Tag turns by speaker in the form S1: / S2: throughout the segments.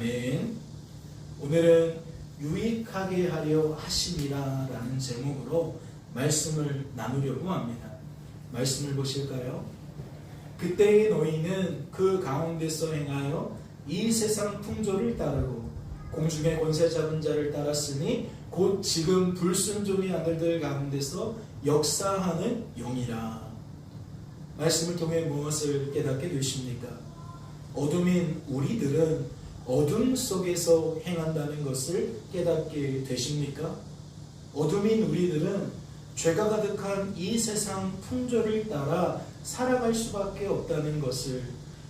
S1: 아멘. 오늘은 유익하게 하려 하심이라 라는 제목으로 말씀을 나누려고 합니다. 말씀을 보실까요? 그때의 너희는 그 가운데서 행하여 이 세상 풍조를 따르고 공중의 권세 잡은 자를 따랐으니 곧 지금 불순종의 아들들 가운데서 역사하는 영이라. 말씀을 통해 무엇을 깨닫게 되십니까? 어둠인 우리들은 어둠 속에서 행한다는 것을 깨닫게 되십니까? 어둠인 우리들은 죄가 가득한 이 세상 풍조를 따라 살아갈 수밖에 없다는 것을,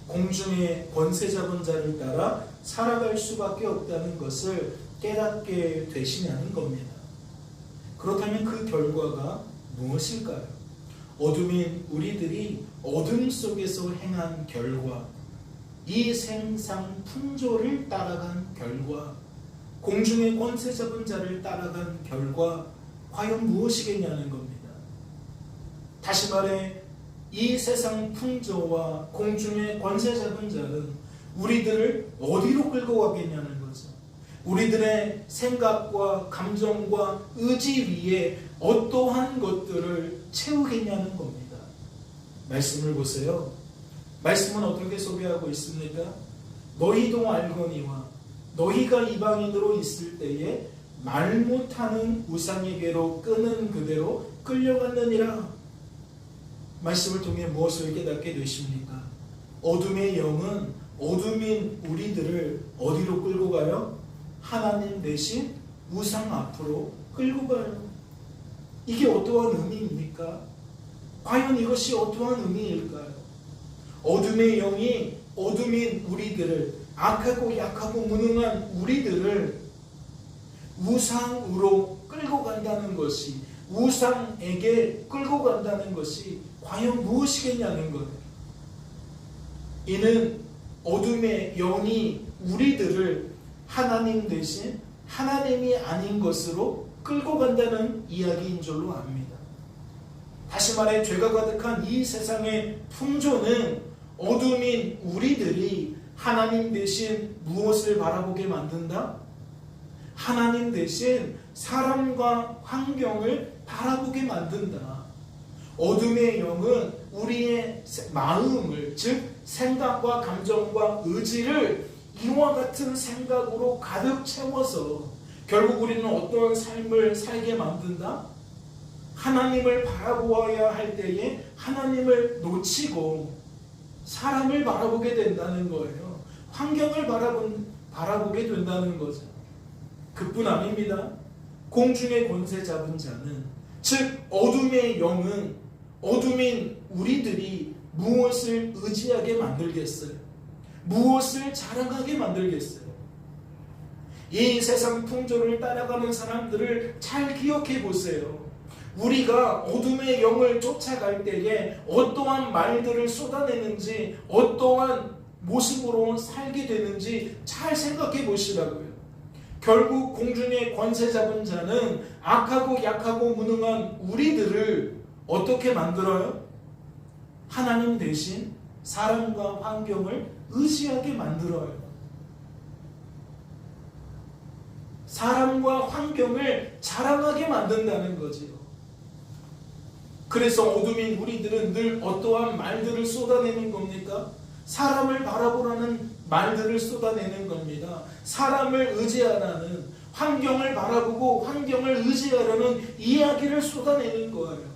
S1: 공중의 권세 잡은 자를 따라 살아갈 수밖에 없다는 것을 깨닫게 되시냐는 겁니다. 그렇다면 그 결과가 무엇일까요? 어둠인 우리들이 어둠 속에서 행한 결과, 이 세상 풍조를 따라간 결과, 공중의 권세 잡은 자를 따라간 결과, 과연 무엇이겠냐는 겁니다. 다시 말해, 이 세상 풍조와 공중의 권세 잡은 자는 우리들을 어디로 끌고 가겠냐는 거죠. 우리들의 생각과 감정과 의지 위에 어떠한 것들을 채우겠냐는 겁니다. 말씀을 보세요. 말씀은 어떻게 소개하고 있습니까? 너희도 알거니와 너희가 이방인으로 있을 때에 말 못하는 우상에게로 끄는 그대로 끌려갔느니라. 말씀을 통해 무엇을 깨닫게 되십니까? 어둠의 영은 어둠인 우리들을 어디로 끌고 가요? 하나님 대신 우상 앞으로 끌고 가요. 이게 어떠한 의미입니까? 과연 이것이 어떠한 의미일까요? 어둠의 영이 어둠인 우리들을, 악하고 약하고 무능한 우리들을 우상으로 끌고 간다는 것이, 우상에게 끌고 간다는 것이 과연 무엇이겠냐는 거예요. 이는 어둠의 영이 우리들을 하나님 대신 하나님이 아닌 것으로 끌고 간다는 이야기인 줄로 압니다. 다시 말해, 죄가 가득한 이 세상의 풍조는 어둠인 우리들이 하나님 대신 무엇을 바라보게 만든다? 하나님 대신 사람과 환경을 바라보게 만든다. 어둠의 영은 우리의 마음을, 즉 생각과 감정과 의지를 이와 같은 생각으로 가득 채워서 결국 우리는 어떤 삶을 살게 만든다? 하나님을 바라보아야 할 때에 하나님을 놓치고 사람을 바라보게 된다는 거예요. 환경을 바라보게 된다는 거죠. 그뿐 아닙니다. 공중의 권세 잡은 자는, 즉 어둠의 영은 어둠인 우리들이 무엇을 의지하게 만들겠어요? 무엇을 자랑하게 만들겠어요? 이 세상 풍조를 따라가는 사람들을 잘 기억해 보세요. 우리가 어둠의 영을 쫓아갈 때에 어떠한 말들을 쏟아내는지, 어떠한 모습으로 살게 되는지 잘 생각해 보시라고요. 결국 공중의 권세 잡은 자는 악하고 약하고 무능한 우리들을 어떻게 만들어요? 하나님 대신 사람과 환경을 의지하게 만들어요. 사람과 환경을 자랑하게 만든다는 거지요. 그래서 어둠인 우리들은 늘 어떠한 말들을 쏟아내는 겁니까? 사람을 바라보라는 말들을 쏟아내는 겁니다. 사람을 의지하라는, 환경을 바라보고 환경을 의지하라는 이야기를 쏟아내는 거예요.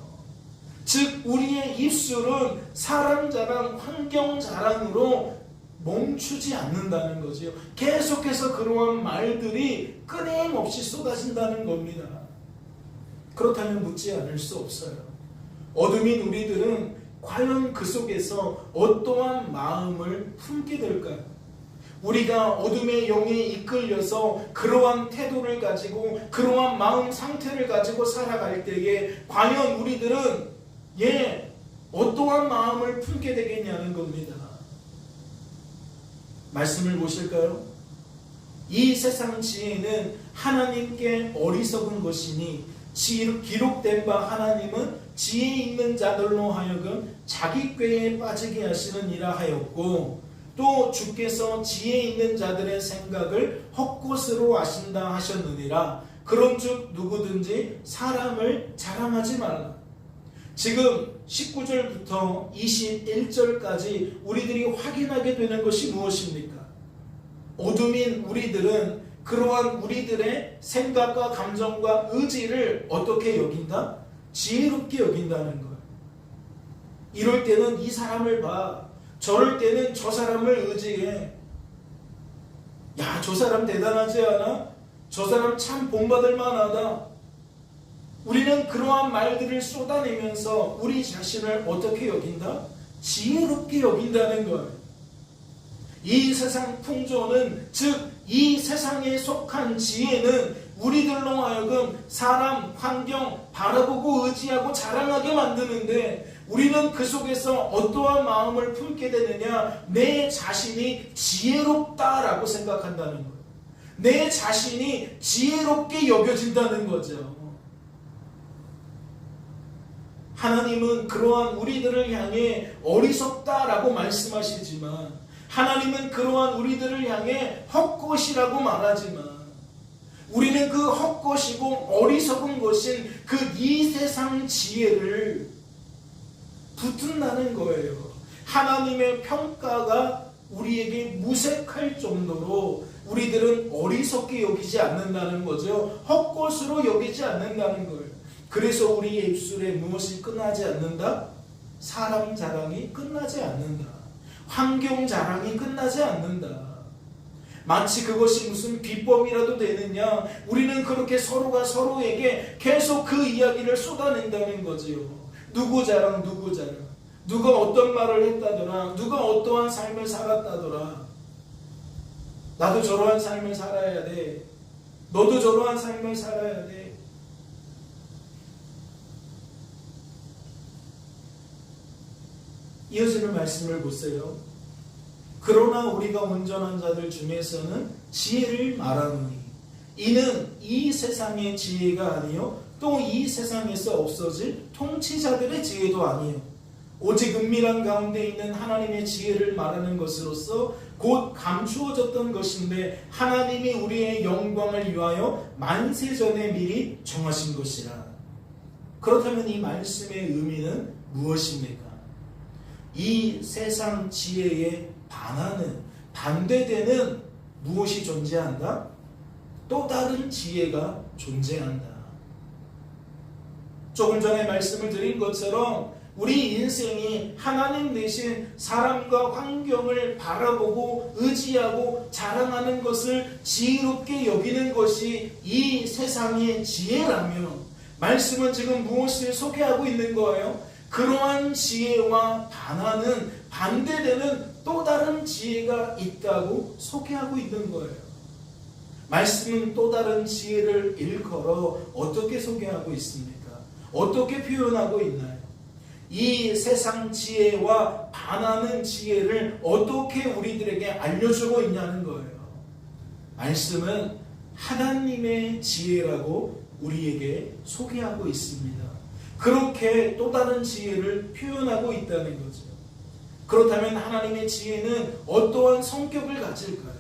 S1: 즉 우리의 입술은 사람 자랑, 환경 자랑으로 멈추지 않는다는 거지요. 계속해서 그러한 말들이 끊임없이 쏟아진다는 겁니다. 그렇다면 묻지 않을 수 없어요. 어둠인 우리들은 과연 그 속에서 어떠한 마음을 품게 될까요? 우리가 어둠의 영에 이끌려서 그러한 태도를 가지고, 그러한 마음 상태를 가지고 살아갈 때에 과연 우리들은 어떠한 마음을 품게 되겠냐는 겁니다. 말씀을 보실까요? 이 세상 지혜는 하나님께 어리석은 것이니 기록된 바 하나님은 지혜 있는 자들로 하여금 자기 꾀에 빠지게 하시느니라 하였고, 또 주께서 지혜 있는 자들의 생각을 헛것으로 아신다 하셨느니라. 그런즉 누구든지 사람을 자랑하지 말라. 지금 19절부터 21절까지 우리들이 확인하게 되는 것이 무엇입니까? 어둠인 우리들은 그러한 우리들의 생각과 감정과 의지를 어떻게 여긴다? 지혜롭게 여긴다는 거예요. 이럴 때는 이 사람을 봐. 저럴 때는 저 사람을 의지해. 야, 저 사람 대단하지 않아? 저 사람 참 본받을 만하다. 우리는 그러한 말들을 쏟아내면서 우리 자신을 어떻게 여긴다? 지혜롭게 여긴다는 거예요. 이 세상 풍조는, 즉 이 세상에 속한 지혜는 우리들로 하여금 사람, 환경 바라보고 의지하고 자랑하게 만드는데, 우리는 그 속에서 어떠한 마음을 품게 되느냐? 내 자신이 지혜롭다라고 생각한다는 거예요. 내 자신이 지혜롭게 여겨진다는 거죠. 하나님은 그러한 우리들을 향해 어리석다라고 말씀하시지만, 하나님은 그러한 우리들을 향해 헛것이라고 말하지만, 우리는 그 헛것이고 어리석은 것인 그 이 세상 지혜를 붙든다는 거예요. 하나님의 평가가 우리에게 무색할 정도로 우리들은 어리석게 여기지 않는다는 거죠. 헛것으로 여기지 않는다는 거예요. 그래서 우리의 입술에 무엇이 끝나지 않는다? 사람 자랑이 끝나지 않는다. 환경 자랑이 끝나지 않는다. 마치 그것이 무슨 비법이라도 되느냐? 우리는 그렇게 서로가 서로에게 계속 그 이야기를 쏟아낸다는 거지요. 누구 자랑, 누구 자랑. 누가 어떤 말을 했다더라. 누가 어떠한 삶을 살았다더라. 나도 저러한 삶을 살아야 돼. 너도 저러한 삶을 살아야 돼. 이어지는 말씀을 보세요. 그러나 우리가 온전한 자들 중에서는 지혜를 말하노니 이는 이 세상의 지혜가 아니요 또 이 세상에서 없어질 통치자들의 지혜도 아니요 오직 은밀한 가운데 있는 하나님의 지혜를 말하는 것으로서 곧 감추어졌던 것인데 하나님이 우리의 영광을 위하여 만세전에 미리 정하신 것이라. 그렇다면 이 말씀의 의미는 무엇입니까? 이 세상 지혜에 반하는, 반대되는 무엇이 존재한다? 또 다른 지혜가 존재한다. 조금 전에 말씀을 드린 것처럼 우리 인생이 하나님 대신 사람과 환경을 바라보고 의지하고 자랑하는 것을 지혜롭게 여기는 것이 이 세상의 지혜라면, 말씀은 지금 무엇을 소개하고 있는 거예요? 그러한 지혜와 반하는, 반대되는 또 다른 지혜가 있다고 소개하고 있는 거예요. 말씀은 또 다른 지혜를 일컬어 어떻게 소개하고 있습니까? 어떻게 표현하고 있나요? 이 세상 지혜와 반하는 지혜를 어떻게 우리들에게 알려주고 있냐는 거예요. 말씀은 하나님의 지혜라고 우리에게 소개하고 있습니다. 그렇게 또 다른 지혜를 표현하고 있다는 거죠. 그렇다면 하나님의 지혜는 어떠한 성격을 가질까요?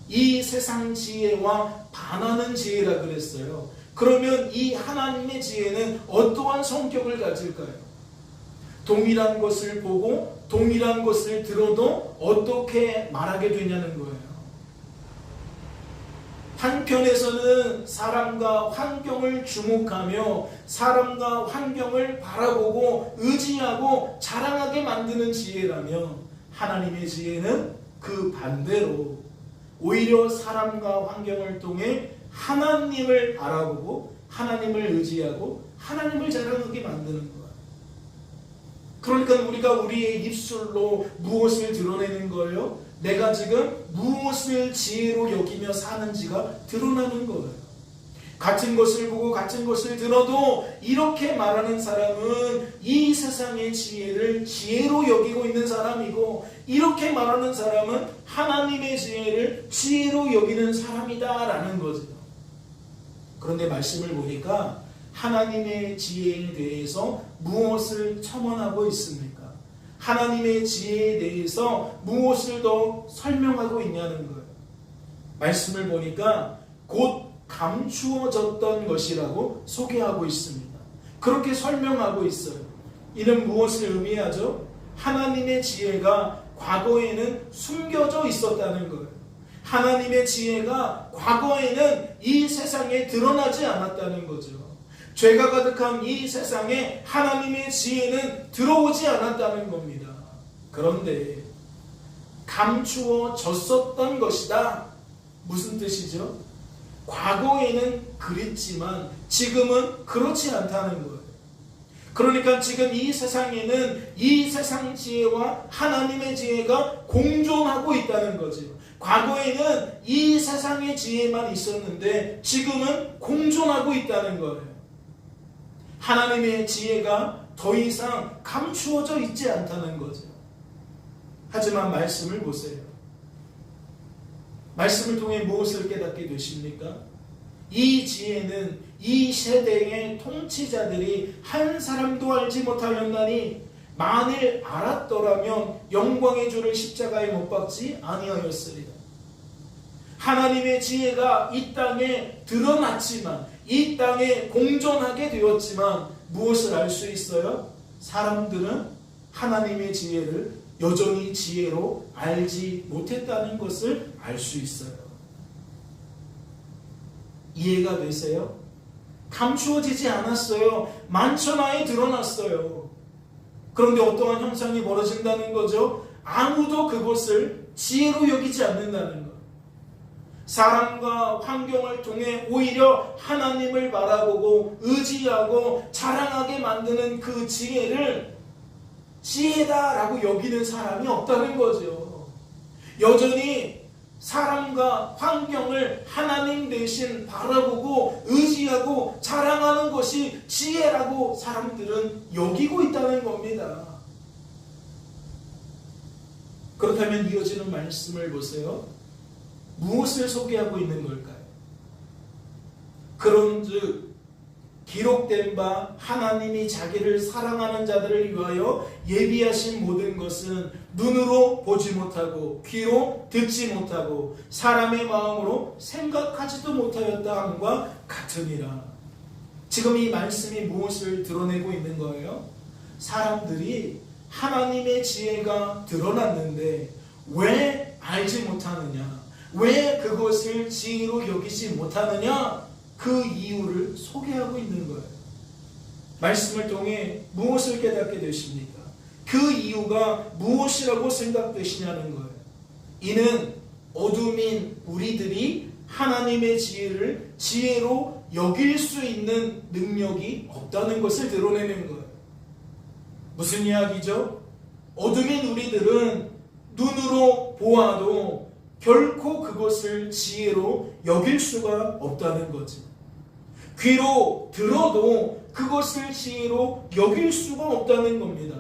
S1: 이 세상 지혜와 반하는 지혜라 그랬어요. 그러면 이 하나님의 지혜는 어떠한 성격을 가질까요? 동일한 것을 보고 동일한 것을 들어도 어떻게 말하게 되냐는 거예요. 한편에서는 사람과 환경을 주목하며 사람과 환경을 바라보고 의지하고 자랑하게 만드는 지혜라며, 하나님의 지혜는 그 반대로 오히려 사람과 환경을 통해 하나님을 바라보고 하나님을 의지하고 하나님을 자랑하게 만드는 거예요. 그러니까 우리가 우리의 입술로 무엇을 드러내는 거예요? 내가 지금 무엇을 지혜로 여기며 사는지가 드러나는 거예요. 같은 것을 보고 같은 것을 들어도 이렇게 말하는 사람은 이 세상의 지혜를 지혜로 여기고 있는 사람이고, 이렇게 말하는 사람은 하나님의 지혜를 지혜로 여기는 사람이다라는 거죠. 그런데 말씀을 보니까 하나님의 지혜에 대해서 무엇을 첨언하고 있습니까? 하나님의 지혜에 대해서 무엇을 더 설명하고 있냐는 거예요. 말씀을 보니까 곧 감추어졌던 것이라고 소개하고 있습니다. 그렇게 설명하고 있어요. 이는 무엇을 의미하죠? 하나님의 지혜가 과거에는 숨겨져 있었다는 거예요. 하나님의 지혜가 과거에는 이 세상에 드러나지 않았다는 거죠. 죄가 가득한 이 세상에 하나님의 지혜는 들어오지 않았다는 겁니다. 그런데 감추어졌었던 것이다. 무슨 뜻이죠? 과거에는 그랬지만 지금은 그렇지 않다는 거예요. 그러니까 지금 이 세상에는 이 세상 지혜와 하나님의 지혜가 공존하고 있다는 거죠. 과거에는 이 세상의 지혜만 있었는데 지금은 공존하고 있다는 거예요. 하나님의 지혜가 더 이상 감추어져 있지 않다는 거죠. 하지만 말씀을 보세요. 말씀을 통해 무엇을 깨닫게 되십니까? 이 지혜는 이 세대의 통치자들이 한 사람도 알지 못하였나니 만일 알았더라면 영광의 주를 십자가에 못 박지 아니하였으리라. 하나님의 지혜가 이 땅에 드러났지만, 이 땅에 공존하게 되었지만 무엇을 알 수 있어요? 사람들은 하나님의 지혜를 여전히 지혜로 알지 못했다는 것을 알 수 있어요. 이해가 되세요? 감추어지지 않았어요. 만천하에 드러났어요. 그런데 어떠한 현상이 벌어진다는 거죠? 아무도 그것을 지혜로 여기지 않는다는 것. 사람과 환경을 통해 오히려 하나님을 바라보고 의지하고 자랑하게 만드는 그 지혜를 지혜다라고 여기는 사람이 없다는 거죠. 여전히 사람과 환경을 하나님 대신 바라보고 의지하고 자랑하는 것이 지혜라고 사람들은 여기고 있다는 겁니다. 그렇다면 이어지는 말씀을 보세요. 무엇을 소개하고 있는 걸까요? 그런즉 기록된 바 하나님이 자기를 사랑하는 자들을 위하여 예비하신 모든 것은 눈으로 보지 못하고 귀로 듣지 못하고 사람의 마음으로 생각하지도 못하였다 함과 같으니라. 지금 이 말씀이 무엇을 드러내고 있는 거예요? 사람들이 하나님의 지혜가 드러났는데 왜 알지 못하느냐? 왜 그것을 지혜로 여기지 못하느냐? 그 이유를 소개하고 있는 거예요. 말씀을 통해 무엇을 깨닫게 되십니까? 그 이유가 무엇이라고 생각되시냐는 거예요. 이는 어둠인 우리들이 하나님의 지혜를 지혜로 여길 수 있는 능력이 없다는 것을 드러내는 거예요. 무슨 이야기죠? 어둠인 우리들은 눈으로 보아도 결코 그것을 지혜로 여길 수가 없다는 거지. 귀로 들어도 그것을 지혜로 여길 수가 없다는 겁니다.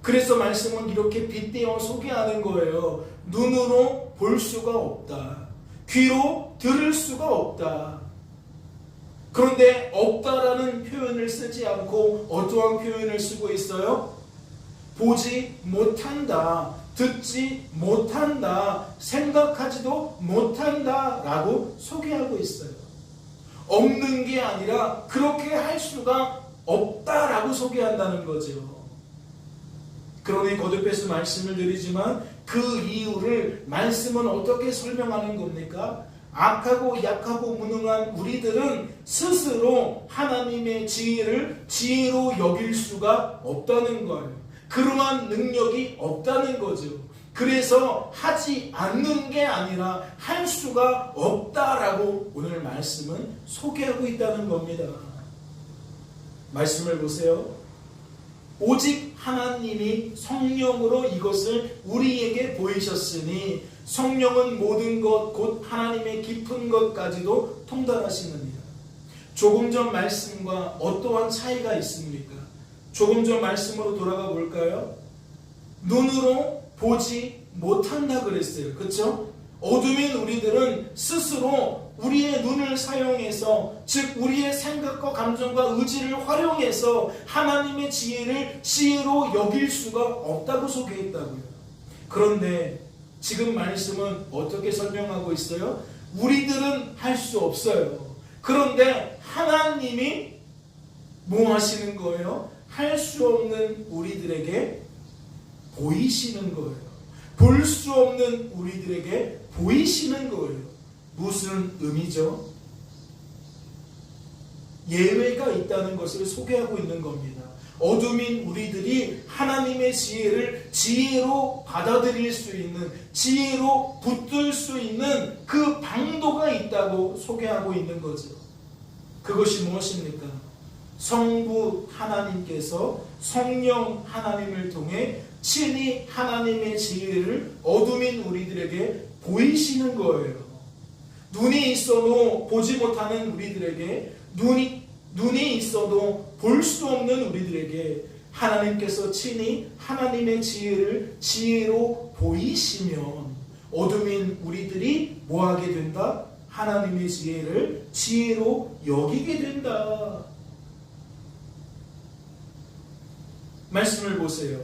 S1: 그래서 말씀은 이렇게 빗대어 소개하는 거예요. 눈으로 볼 수가 없다. 귀로 들을 수가 없다. 그런데 없다라는 표현을 쓰지 않고 어떠한 표현을 쓰고 있어요? 보지 못한다, 듣지 못한다, 생각하지도 못한다 라고 소개하고 있어요. 없는 게 아니라 그렇게 할 수가 없다라고 소개한다는 거죠. 그러니 거듭해서 말씀을 드리지만 그 이유를 말씀은 어떻게 설명하는 겁니까? 악하고 약하고 무능한 우리들은 스스로 하나님의 지혜를 지혜로 여길 수가 없다는 거예요. 그러한 능력이 없다는 거죠. 그래서 하지 않는 게 아니라 할 수가 없다라고 오늘 말씀은 소개하고 있다는 겁니다. 말씀을 보세요. 오직 하나님이 성령으로 이것을 우리에게 보이셨으니 성령은 모든 것 곧 하나님의 깊은 것까지도 통달하시느니라. 조금 전 말씀과 어떠한 차이가 있습니까? 조금 전 말씀으로 돌아가 볼까요? 눈으로 보지 못한다 그랬어요. 그렇죠? 어둠인 우리들은 스스로 우리의 눈을 사용해서, 즉 우리의 생각과 감정과 의지를 활용해서 하나님의 지혜를 지혜로 여길 수가 없다고 소개했다고요. 그런데 지금 말씀은 어떻게 설명하고 있어요? 우리들은 할 수 없어요. 그런데 하나님이 뭐 하시는 거예요? 할 수 없는 우리들에게 보이시는 거예요. 볼 수 없는 우리들에게 보이시는 거예요. 무슨 의미죠? 예외가 있다는 것을 소개하고 있는 겁니다. 어둠인 우리들이 하나님의 지혜를 지혜로 받아들일 수 있는, 지혜로 붙들 수 있는 그 방도가 있다고 소개하고 있는 거죠. 그것이 무엇입니까? 성부 하나님께서 성령 하나님을 통해 친히 하나님의 지혜를 어둠인 우리들에게 보이시는 거예요. 눈이 있어도 보지 못하는 우리들에게, 눈이 있어도 볼 수 없는 우리들에게 하나님께서 친히 하나님의 지혜를 지혜로 보이시면 어둠인 우리들이 뭐하게 된다? 하나님의 지혜를 지혜로 여기게 된다. 말씀을 보세요.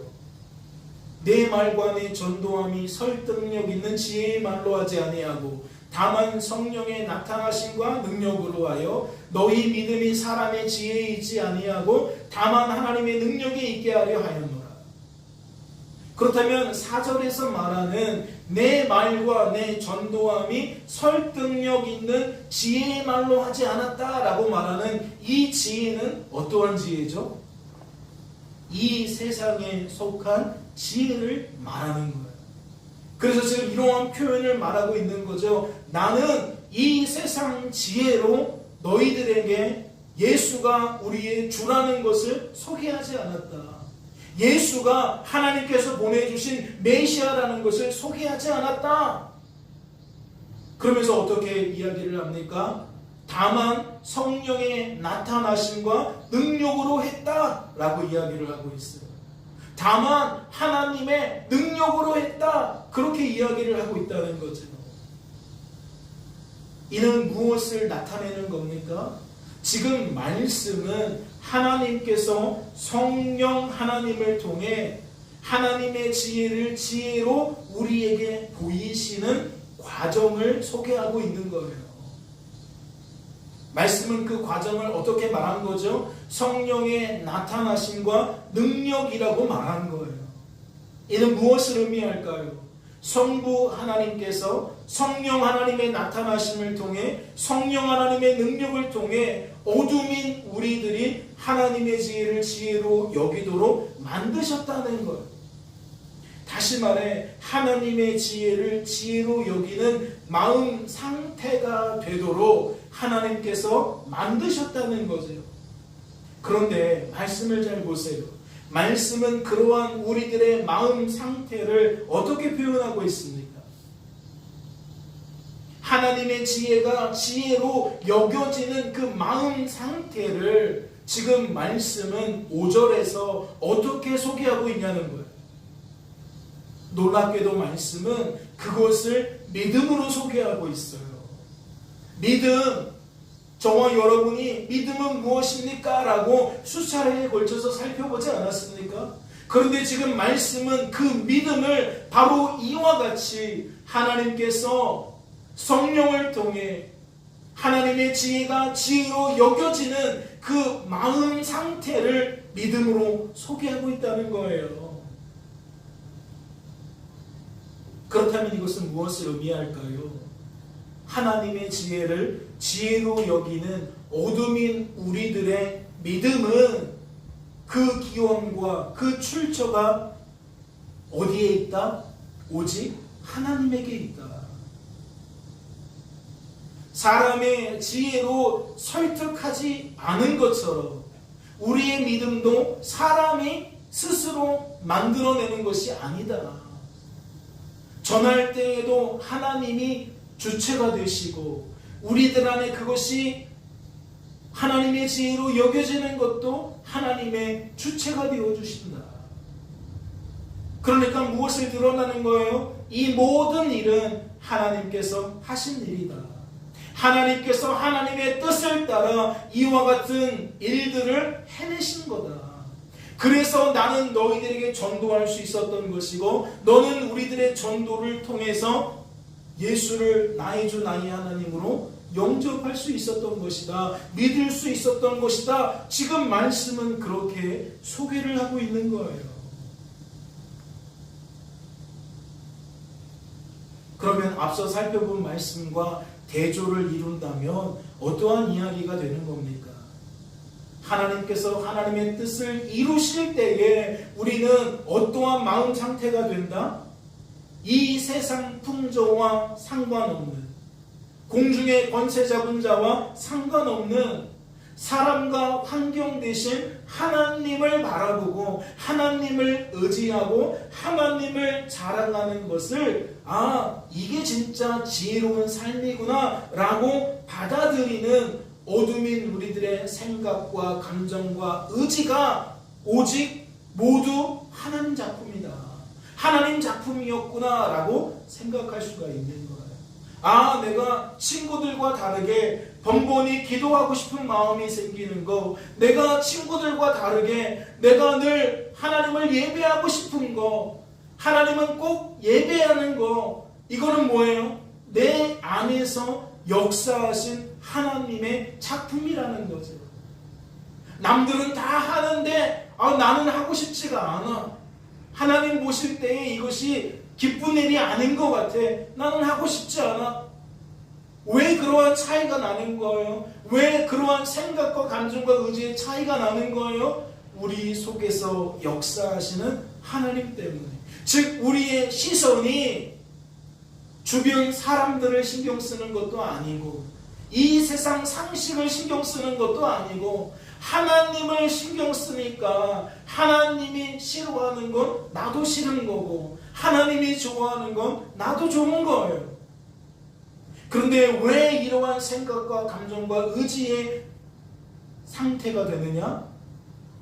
S1: 내 말과 내 전도함이 설득력 있는 지혜의 말로 하지 아니하고 다만 성령의 나타나심과 능력으로 하여 너희 믿음이 사람의 지혜에 있지 아니하고 다만 하나님의 능력에 있게 하려 하였노라. 그렇다면 4절에서 말하는 내 말과 내 전도함이 설득력 있는 지혜의 말로 하지 않았다라고 말하는 이 지혜는 어떠한 지혜죠? 이 세상에 속한 지혜를 말하는 거예요. 그래서 지금 이러한 표현을 말하고 있는 거죠. 나는 이 세상 지혜로 너희들에게 예수가 우리의 주라는 것을 소개하지 않았다. 예수가 하나님께서 보내주신 메시아라는 것을 소개하지 않았다. 그러면서 어떻게 이야기를 합니까? 다만 성령의 나타나심과 능력으로 했다라고 이야기를 하고 있어요. 다만 하나님의 능력으로 했다, 그렇게 이야기를 하고 있다는 거죠. 이는 무엇을 나타내는 겁니까? 지금 말씀은 하나님께서 성령 하나님을 통해 하나님의 지혜를 지혜로 우리에게 보이시는 과정을 소개하고 있는 거예요. 말씀은 그 과정을 어떻게 말한 거죠? 성령의 나타나심과 능력이라고 말한 거예요. 이는 무엇을 의미할까요? 성부 하나님께서 성령 하나님의 나타나심을 통해, 성령 하나님의 능력을 통해 어둠인 우리들이 하나님의 지혜를 지혜로 여기도록 만드셨다는 거예요. 다시 말해 하나님의 지혜를 지혜로 여기는 마음 상태가 되도록 하나님께서 만드셨다는 거죠. 그런데 말씀을 잘 보세요. 말씀은 그러한 우리들의 마음 상태를 어떻게 표현하고 있습니까? 하나님의 지혜가 지혜로 여겨지는 그 마음 상태를 지금 말씀은 5절에서 어떻게 소개하고 있냐는 거예요. 놀랍게도 말씀은 그것을 믿음으로 소개하고 있어요. 믿음, 저와 여러분이 믿음은 무엇입니까? 라고 수차례에 걸쳐서 살펴보지 않았습니까? 그런데 지금 말씀은 그 믿음을 바로 이와 같이 하나님께서 성령을 통해 하나님의 지혜가 지혜로 여겨지는 그 마음 상태를 믿음으로 소개하고 있다는 거예요. 그렇다면 이것은 무엇을 의미할까요? 하나님의 지혜를 지혜로 여기는 어둠인 우리들의 믿음은 그 기원과 그 출처가 어디에 있다? 오직 하나님에게 있다. 사람의 지혜로 설득하지 않은 것처럼 우리의 믿음도 사람이 스스로 만들어내는 것이 아니다. 전할 때에도 하나님이 주체가 되시고 우리들 안에 그것이 하나님의 지혜로 여겨지는 것도 하나님의 주체가 되어주신다. 그러니까 무엇을 드러나는 거예요? 이 모든 일은 하나님께서 하신 일이다. 하나님께서 하나님의 뜻을 따라 이와 같은 일들을 해내신 거다. 그래서 나는 너희들에게 전도할 수 있었던 것이고 너는 우리들의 전도를 통해서 예수를 나의 주 나의 하나님으로 영접할 수 있었던 것이다. 믿을 수 있었던 것이다. 지금 말씀은 그렇게 소개를 하고 있는 거예요. 그러면 앞서 살펴본 말씀과 대조를 이룬다면 어떠한 이야기가 되는 겁니까? 하나님께서 하나님의 뜻을 이루실 때에 우리는 어떠한 마음 상태가 된다? 이 세상 풍조와 상관없는, 공중의 권세 잡은 자와 상관없는 사람과 환경 대신 하나님을 바라보고 하나님을 의지하고 하나님을 자랑하는 것을 이게 진짜 지혜로운 삶이구나 라고 받아들이는 어둠인 우리들의 생각과 감정과 의지가 오직 모두 하나님 작품이다. 하나님 작품이었구나 라고 생각할 수가 있는 거예요. 내가 친구들과 다르게 번번이 기도하고 싶은 마음이 생기는 거, 내가 친구들과 다르게 내가 늘 하나님을 예배하고 싶은 거, 하나님은 꼭 예배하는 거, 이거는 뭐예요? 내 안에서 역사하신 하나님의 작품이라는 거죠. 남들은 다 하는데 나는 하고 싶지가 않아. 하나님 보실 때에 이것이 기쁜 일이 아닌 것 같아. 나는 하고 싶지 않아. 왜 그러한 차이가 나는 거예요? 왜 그러한 생각과 감정과 의지의 차이가 나는 거예요? 우리 속에서 역사하시는 하나님 때문에. 즉 우리의 시선이 주변 사람들을 신경 쓰는 것도 아니고 이 세상 상식을 신경 쓰는 것도 아니고 하나님을 신경 쓰니까 하나님이 싫어하는 건 나도 싫은 거고 하나님이 좋아하는 건 나도 좋은 거예요. 그런데 왜 이러한 생각과 감정과 의지의 상태가 되느냐?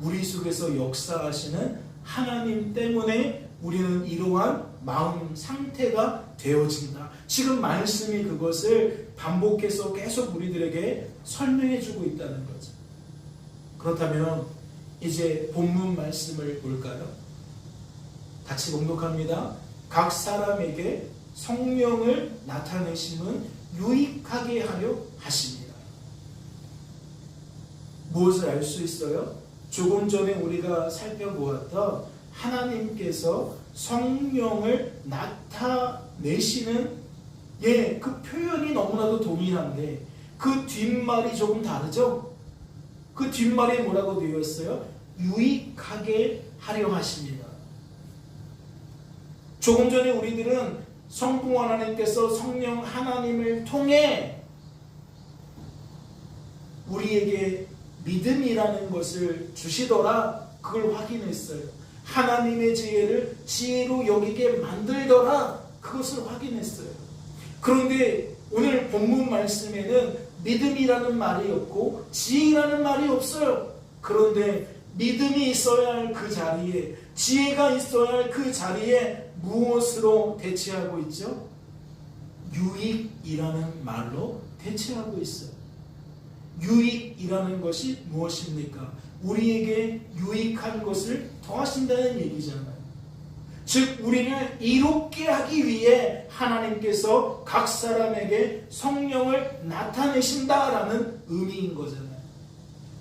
S1: 우리 속에서 역사하시는 하나님 때문에 우리는 이러한 마음 상태가 되어진다. 지금 말씀이 그것을 반복해서 계속 우리들에게 설명해 주고 있다는 거죠. 그렇다면 이제 본문 말씀을 볼까요? 같이 봉독합니다. 각 사람에게 성령을 나타내심은 유익하게 하려 하십니다. 무엇을 알 수 있어요? 조금 전에 우리가 살펴보았던 하나님께서 성령을 나타내시는 그 표현이 너무나도 동일한데 그 뒷말이 조금 다르죠? 그 뒷말이 뭐라고 되어 있어요? 유익하게 하려 하십니다. 조금 전에 우리들은 성부 하나님께서 성령 하나님을 통해 우리에게 믿음이라는 것을 주시더라, 그걸 확인했어요. 하나님의 지혜를 지혜로 여기게 만들더라, 그것을 확인했어요. 그런데 오늘 본문 말씀에는 믿음이라는 말이 없고 지혜라는 말이 없어요. 그런데 믿음이 있어야 할 그 자리에, 지혜가 있어야 할 그 자리에 무엇으로 대체하고 있죠? 유익이라는 말로 대체하고 있어요. 유익이라는 것이 무엇입니까? 우리에게 유익한 것을 더하신다는 얘기잖아요. 즉 우리를 이롭게 하기 위해 하나님께서 각 사람에게 성령을 나타내신다라는 의미인 거잖아요.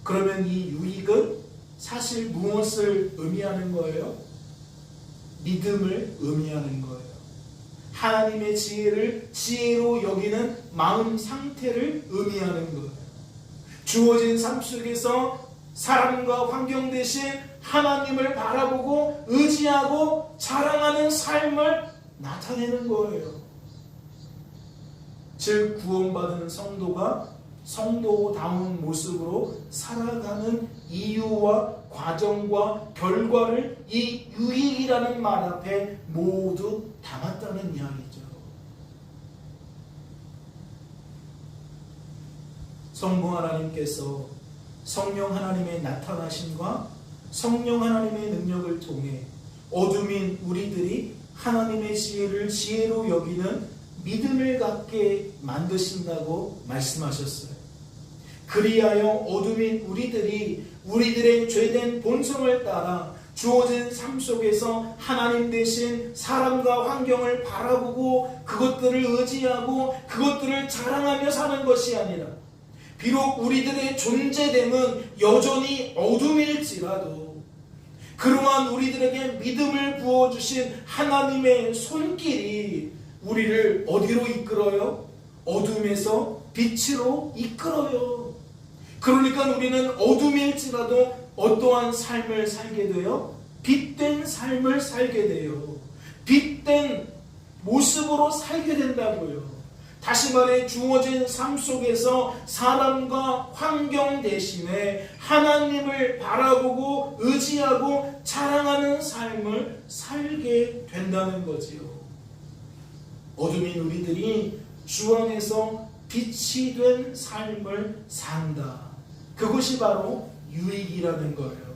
S1: 그러면 이 유익은 사실 무엇을 의미하는 거예요? 믿음을 의미하는 거예요. 하나님의 지혜를 지혜로 여기는 마음 상태를 의미하는 거예요. 주어진 삶 속에서 사람과 환경 대신 하나님을 바라보고 의지하고 자랑하는 삶을 나타내는 거예요. 즉 구원받은 성도가 성도다운 모습으로 살아가는 이유와 과정과 결과를 이 유익이라는 말 앞에 모두 담았다는 이야기죠. 성부 하나님께서 성령 하나님의 나타나심과 성령 하나님의 능력을 통해 어둠인 우리들이 하나님의 지혜를 지혜로 여기는 믿음을 갖게 만드신다고 말씀하셨어요. 그리하여 어둠인 우리들의 죄된 본성을 따라 주어진 삶 속에서 하나님 대신 사람과 환경을 바라보고 그것들을 의지하고 그것들을 자랑하며 사는 것이 아니라, 비록 우리들의 존재됨은 여전히 어둠일지라도 그러한 우리들에게 믿음을 부어주신 하나님의 손길이 우리를 어디로 이끌어요? 어둠에서 빛으로 이끌어요. 그러니까 우리는 어둠일지라도 어떠한 삶을 살게 돼요? 빛된 삶을 살게 돼요. 빛된 모습으로 살게 된다고요. 다시 말해 주어진 삶 속에서 사람과 환경 대신에 하나님을 바라보고 의지하고 자랑하는 삶을 살게 된다는 거지요. 어둠인 우리들이 주 안에서 빛이 된 삶을 산다. 그것이 바로 유익이라는 거예요.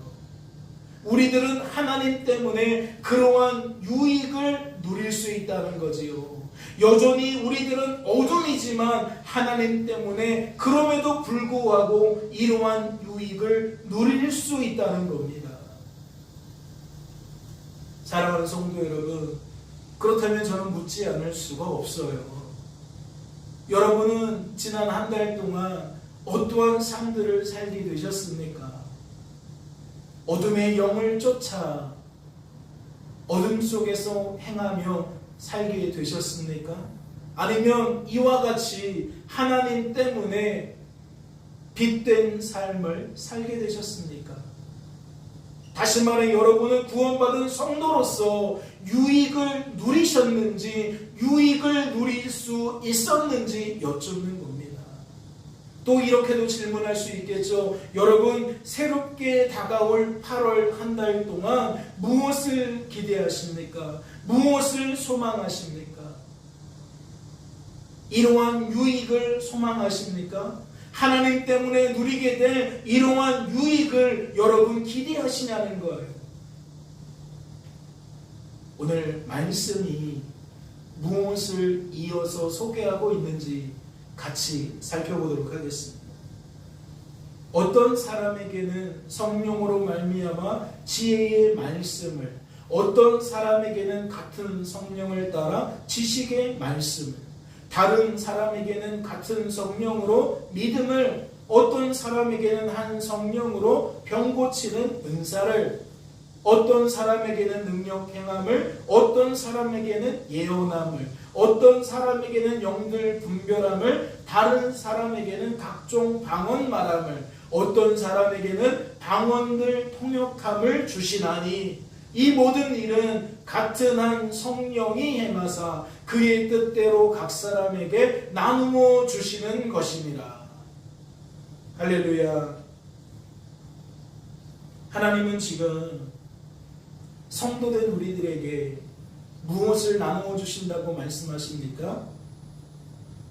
S1: 우리들은 하나님 때문에 그러한 유익을 누릴 수 있다는 거지요. 여전히 우리들은 어둠이지만 하나님 때문에 그럼에도 불구하고 이러한 유익을 누릴 수 있다는 겁니다. 사랑하는 성도 여러분, 그렇다면 저는 묻지 않을 수가 없어요. 여러분은 지난 한 달 동안 어떠한 삶들을 살게 되셨습니까? 어둠의 영을 쫓아 어둠 속에서 행하며 살게 되셨습니까? 아니면 이와 같이 하나님 때문에 빛된 삶을 살게 되셨습니까? 다시 말해 여러분은 구원받은 성도로서 유익을 누리셨는지, 유익을 누릴 수 있었는지 여쭙는 겁니다. 또 이렇게도 질문할 수 있겠죠. 여러분, 새롭게 다가올 8월 한 달 동안 무엇을 기대하십니까? 무엇을 소망하십니까? 이러한 유익을 소망하십니까? 하나님 때문에 누리게 될 이러한 유익을 여러분 기대하시냐는 거예요. 오늘 말씀이 무엇을 이어서 소개하고 있는지 같이 살펴보도록 하겠습니다. 어떤 사람에게는 성령으로 말미암아 지혜의 말씀을, 어떤 사람에게는 같은 성령을 따라 지식의 말씀을, 다른 사람에게는 같은 성령으로 믿음을, 어떤 사람에게는 한 성령으로 병 고치는 은사를, 어떤 사람에게는 능력 행함을, 어떤 사람에게는 예언함을, 어떤 사람에게는 영들 분별함을, 다른 사람에게는 각종 방언 말함을, 어떤 사람에게는 방언들 통역함을 주시나니 이 모든 일은 같은 한 성령이 행하사 그의 뜻대로 각 사람에게 나누어 주시는 것입니다. 할렐루야. 하나님은 지금 성도된 우리들에게 무엇을 나누어 주신다고 말씀하십니까?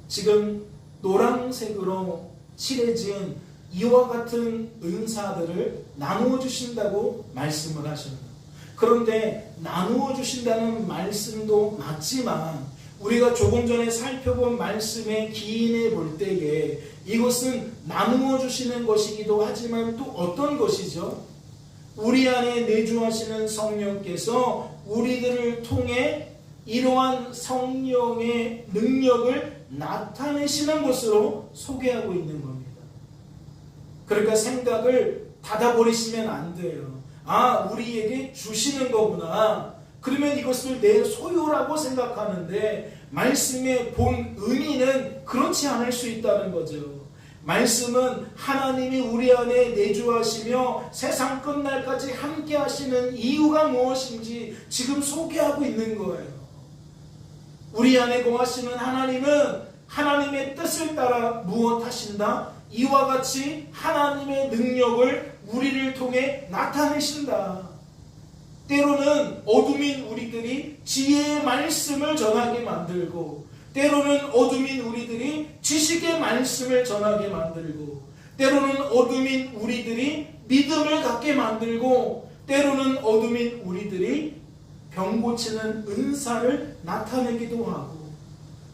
S1: 지금 노란색으로 칠해진 이와 같은 은사들을 나누어 주신다고 말씀을 하십니다. 그런데 나누어 주신다는 말씀도 맞지만 우리가 조금 전에 살펴본 말씀의 기인해 볼 때에 이것은 나누어 주시는 것이기도 하지만 또 어떤 것이죠? 우리 안에 내주하시는 성령께서 우리들을 통해 이러한 성령의 능력을 나타내시는 것으로 소개하고 있는 겁니다. 그러니까 생각을 닫아버리시면 안 돼요. 아, 우리에게 주시는 거구나. 그러면 이것을 내 소유라고 생각하는데 말씀의 본 의미는 그렇지 않을 수 있다는 거죠. 말씀은 하나님이 우리 안에 내주하시며 세상 끝날까지 함께 하시는 이유가 무엇인지 지금 소개하고 있는 거예요. 우리 안에 거하시는 하나님은 하나님의 뜻을 따라 무엇 하신다? 이와 같이 하나님의 능력을 우리를 통해 나타내신다. 때로는 어둠인 우리들이 지혜의 말씀을 전하게 만들고, 때로는 어둠인 우리들이 지식의 말씀을 전하게 만들고, 때로는 어둠인 우리들이 믿음을 갖게 만들고, 때로는 어둠인 우리들이 병 고치는 은사를 나타내기도 하고,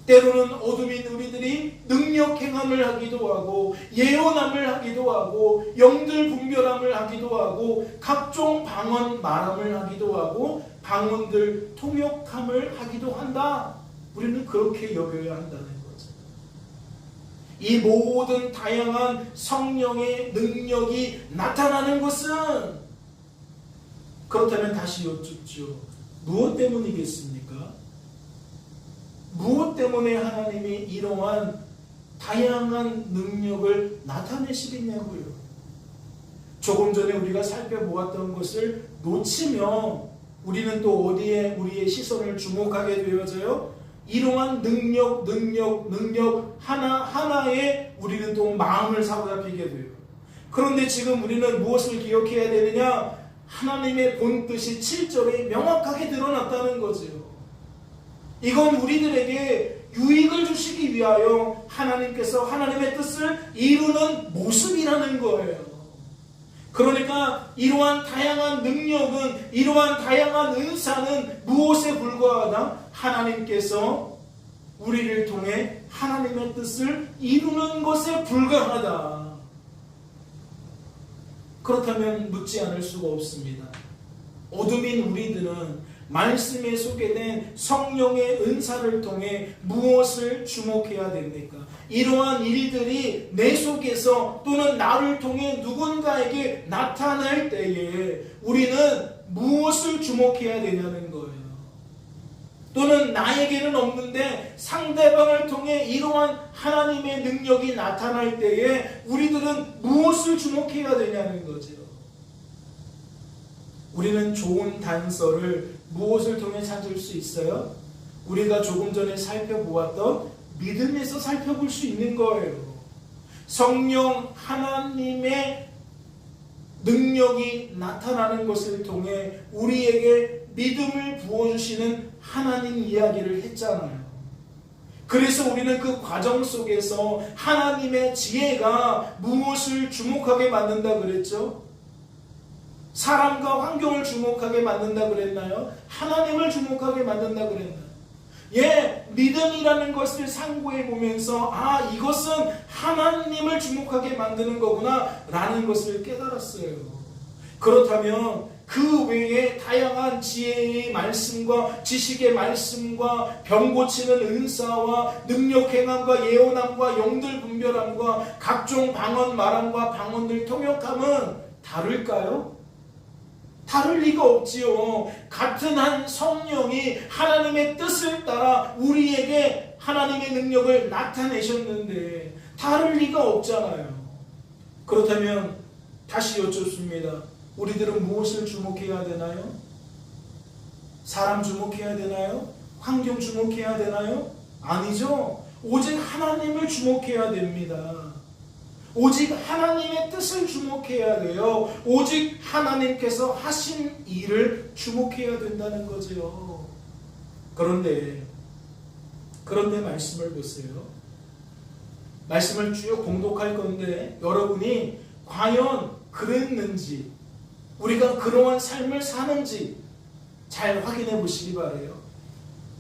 S1: 때로는 어둠인 우리들이 능력 행함을 하기도 하고 예언함을 하기도 하고 영들 분별함을 하기도 하고 각종 방언 말함을 하기도 하고 방언들 통역함을 하기도 한다. 우리는 그렇게 여겨야 한다는 거죠. 이 모든 다양한 성령의 능력이 나타나는 것은, 그렇다면 다시 여쭙죠. 무엇 때문이겠습니까? 무엇 때문에 하나님이 이러한 다양한 능력을 나타내시겠냐고요. 조금 전에 우리가 살펴보았던 것을 놓치면 우리는 또 어디에 우리의 시선을 주목하게 되어져요? 이러한 능력 하나하나에 우리는 또 마음을 사로잡히게 돼요. 그런데 지금 우리는 무엇을 기억해야 되느냐? 하나님의 본뜻이 7절에 명확하게 드러났다는 거죠. 이건 우리들에게 유익을 주시기 위하여 하나님께서 하나님의 뜻을 이루는 모습이라는 거예요. 그러니까 이러한 다양한 능력은, 이러한 다양한 은사는 무엇에 불과하다? 하나님께서 우리를 통해 하나님의 뜻을 이루는 것에 불과하다. 그렇다면 묻지 않을 수가 없습니다. 어둠인 우리들은 말씀에 소개된 성령의 은사를 통해 무엇을 주목해야 됩니까? 이러한 일들이 내 속에서 또는 나를 통해 누군가에게 나타날 때에 우리는 무엇을 주목해야 되냐는 거예요. 또는 나에게는 없는데 상대방을 통해 이러한 하나님의 능력이 나타날 때에 우리들은 무엇을 주목해야 되냐는 거죠. 우리는 좋은 단서를 무엇을 통해 찾을 수 있어요? 우리가 조금 전에 살펴보았던 믿음에서 살펴볼 수 있는 거예요. 성령 하나님의 능력이 나타나는 것을 통해 우리에게 믿음을 부어주시는 하나님 이야기를 했잖아요. 그래서 우리는 그 과정 속에서 하나님의 지혜가 무엇을 주목하게 만든다 그랬죠? 사람과 환경을 주목하게 만든다 그랬나요? 하나님을 주목하게 만든다 그랬나요? 믿음이라는 것을 상고해 보면서 이것은 하나님을 주목하게 만드는 거구나 라는 것을 깨달았어요. 그렇다면 그 외에 다양한 지혜의 말씀과 지식의 말씀과 병 고치는 은사와 능력 행함과 예언함과 영들 분별함과 각종 방언 말함과 방언들 통역함은 다를까요? 다를 리가 없지요. 같은 한 성령이 하나님의 뜻을 따라 우리에게 하나님의 능력을 나타내셨는데 다를 리가 없잖아요. 그렇다면 다시 여쭙습니다. 우리들은 무엇을 주목해야 되나요? 사람 주목해야 되나요? 환경 주목해야 되나요? 아니죠. 오직 하나님을 주목해야 됩니다. 오직 하나님의 뜻을 주목해야 돼요. 오직 하나님께서 하신 일을 주목해야 된다는 거죠. 그런데 말씀을 보세요. 말씀을 쭉 봉독할 건데 여러분이 과연 그랬는지, 우리가 그러한 삶을 사는지 잘 확인해 보시기 바라요.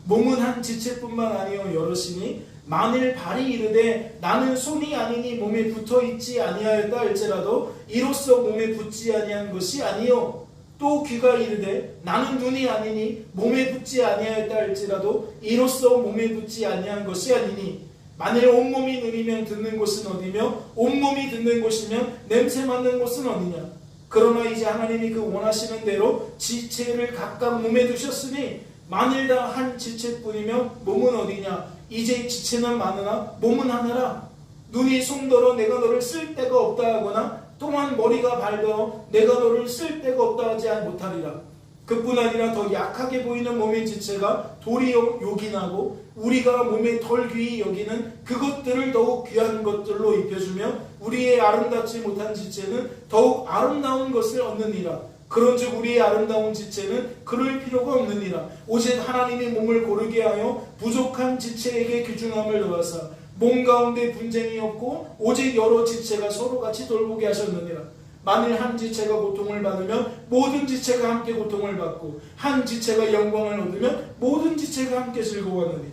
S1: 몸은 한 지체뿐만 아니요 여럿이니 만일 발이 이르되 나는 손이 아니니 몸에 붙어있지 아니하였다 할지라도 이로써 몸에 붙지 아니한 것이 아니요, 또 귀가 이르되 나는 눈이 아니니 몸에 붙지 아니하였다 할지라도 이로써 몸에 붙지 아니한 것이 아니니 만일 온몸이 눈이면 듣는 곳은 어디며 온몸이 듣는 곳이면 냄새 맡는 곳은 어디냐. 그러나 이제 하나님이 그 원하시는 대로 지체를 각각 몸에 두셨으니 만일 다 한 지체뿐이면 몸은 어디냐. 이제 지체는 많으나 몸은 하나라. 눈이 손더러 내가 너를 쓸 데가 없다 하거나 또한 머리가 발더 내가 너를 쓸 데가 없다 하지 못하리라. 그뿐 아니라 더 약하게 보이는 몸의 지체가 도리어 요긴하고 우리가 몸에 덜 귀히 여기는 그것들을 더욱 귀한 것들로 입혀주며 우리의 아름답지 못한 지체는 더욱 아름다운 것을 얻느니라. 그런즉 우리의 아름다운 지체는 그럴 필요가 없느니라. 오직 하나님이 몸을 고르게 하여 부족한 지체에게 귀중함을 더하사 몸 가운데 분쟁이 없고 오직 여러 지체가 서로 같이 돌보게 하셨느니라. 만일 한 지체가 고통을 받으면 모든 지체가 함께 고통을 받고 한 지체가 영광을 얻으면 모든 지체가 함께 즐거워하느니라.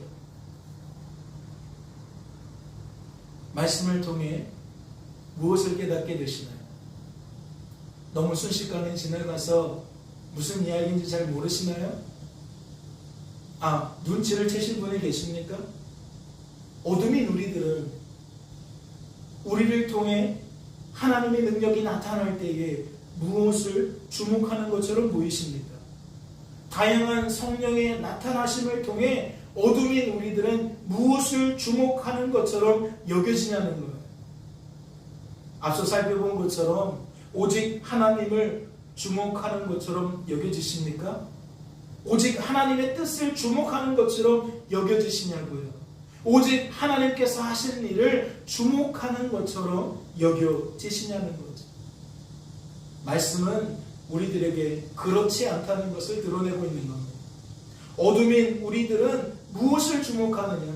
S1: 말씀을 통해 무엇을 깨닫게 되시나요? 너무 순식간에 지나가서 무슨 이야기인지 잘 모르시나요? 눈치를 채신 분이 계십니까? 어둠인 우리들은 우리를 통해 하나님의 능력이 나타날 때에 무엇을 주목하는 것처럼 보이십니까? 다양한 성령의 나타나심을 통해 어둠인 우리들은 무엇을 주목하는 것처럼 여겨지냐는 거예요. 앞서 살펴본 것처럼 오직 하나님을 주목하는 것처럼 여겨지십니까? 오직 하나님의 뜻을 주목하는 것처럼 여겨지시냐고요. 오직 하나님께서 하신 일을 주목하는 것처럼 여겨지시냐는 거죠. 말씀은 우리들에게 그렇지 않다는 것을 드러내고 있는 겁니다. 어둠인 우리들은 무엇을 주목하느냐?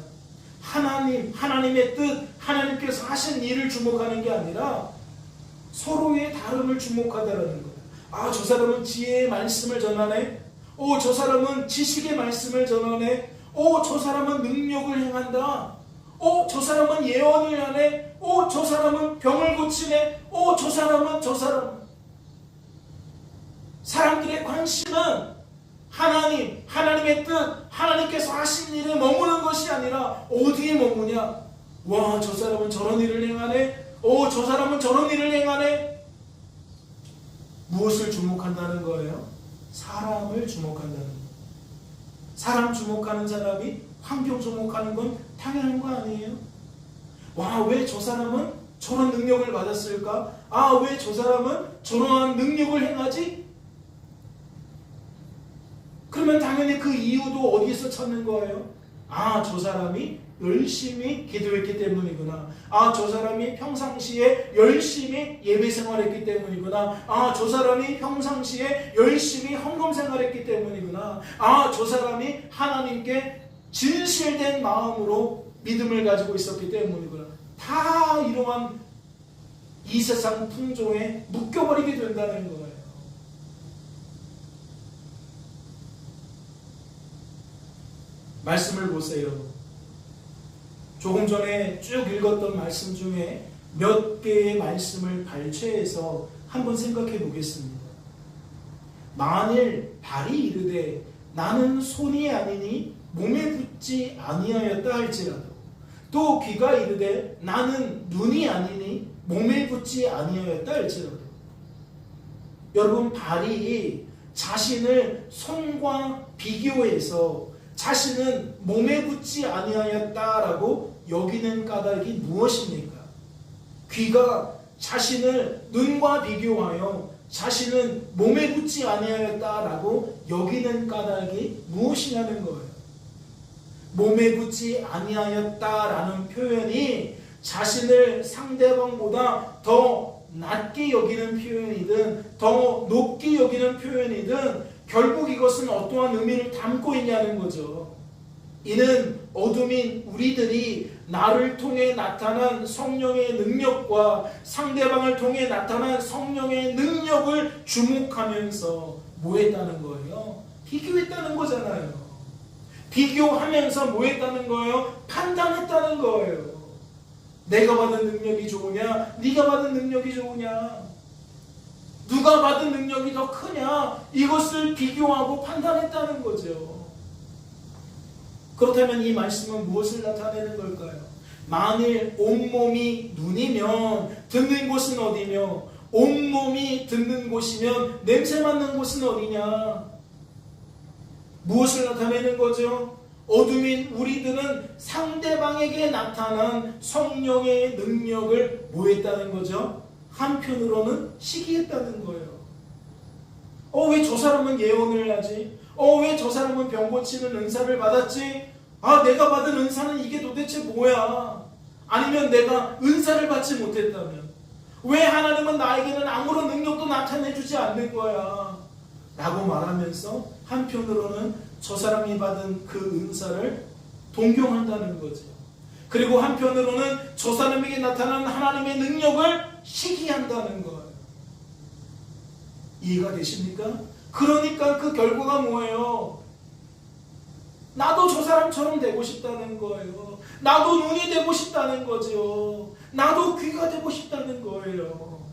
S1: 하나님의 뜻, 하나님께서 하신 일을 주목하는 게 아니라 서로의 다름을 주목하다라는 거예요. 저 사람은 지혜의 말씀을 전하네. 저 사람은 지식의 말씀을 전하네. 저 사람은 능력을 행한다. 저 사람은 예언을 하네. 저 사람은 병을 고치네. 저 사람은 사람들의 관심은 하나님의 뜻, 하나님께서 하신 일에 머무는 것이 아니라 어디에 머무냐? 저 사람은 저런 일을 행하네. 저 사람은 저런 일을 행하네. 무엇을 주목한다는 거예요? 사람을 주목한다는 거예요. 사람 주목하는 사람이 환경 주목하는 건 당연한 거 아니에요? 왜 저 사람은 저런 능력을 받았을까? 왜 저 사람은 저러한 능력을 행하지? 그러면 당연히 그 이유도 어디서 찾는 거예요? 저 사람이 열심히 기도했기 때문이구나. 저 사람이 평상시에 열심히 예배 생활했기 때문이구나. 저 사람이 평상시에 열심히 헌금 생활했기 때문이구나. 저 사람이 하나님께 진실된 마음으로 믿음을 가지고 있었기 때문이구나. 다 이러한 이 세상 풍조에 묶여버리게 된다는 거예요. 말씀을 보세요. 조금 전에 쭉 읽었던 말씀 중에 몇 개의 말씀을 발췌해서 한번 생각해 보겠습니다. 만일 발이 이르되 나는 손이 아니니 몸에 붙지 아니하였다 할지라도, 또 귀가 이르되 나는 눈이 아니니 몸에 붙지 아니하였다 할지라도. 여러분, 발이 자신을 손과 비교해서 자신은 몸에 붙지 아니하였다라고 여기는 까닭이 무엇입니까? 귀가 자신을 눈과 비교하여 자신은 몸에 붙지 아니하였다라고 여기는 까닭이 무엇이냐는 거예요. 몸에 붙지 아니하였다라는 표현이 자신을 상대방보다 더 낮게 여기는 표현이든 더 높게 여기는 표현이든 결국 이것은 어떠한 의미를 담고 있냐는 거죠. 이는 어둠인 우리들이 나를 통해 나타난 성령의 능력과 상대방을 통해 나타난 성령의 능력을 주목하면서 뭐 했다는 거예요? 비교했다는 거잖아요. 비교하면서 뭐 했다는 거예요? 판단했다는 거예요. 내가 받은 능력이 좋으냐? 네가 받은 능력이 좋으냐? 누가 받은 능력이 더 크냐? 이것을 비교하고 판단했다는 거죠. 그렇다면 이 말씀은 무엇을 나타내는 걸까요? 만일 온몸이 눈이면 듣는 곳은 어디며, 온몸이 듣는 곳이면 냄새 맡는 곳은 어디냐? 무엇을 나타내는 거죠? 어둠인 우리들은 상대방에게 나타난 성령의 능력을 뭐 했다는 거죠? 한편으로는 시기했다는 거예요. 왜 저 사람은 예언을 하지? 왜 저 사람은 병 고치는 은사를 받았지? 내가 받은 은사는 이게 도대체 뭐야? 아니면 내가 은사를 받지 못했다면 왜 하나님은 나에게는 아무런 능력도 나타내주지 않는 거야? 라고 말하면서 한편으로는 저 사람이 받은 그 은사를 동경한다는 거죠. 그리고 한편으로는 저 사람에게 나타난 하나님의 능력을 시기한다는 거예요. 이해가 되십니까? 그러니까 그 결과가 뭐예요? 나도 저 사람처럼 되고 싶다는 거예요. 나도 눈이 되고 싶다는 거죠. 나도 귀가 되고 싶다는 거예요.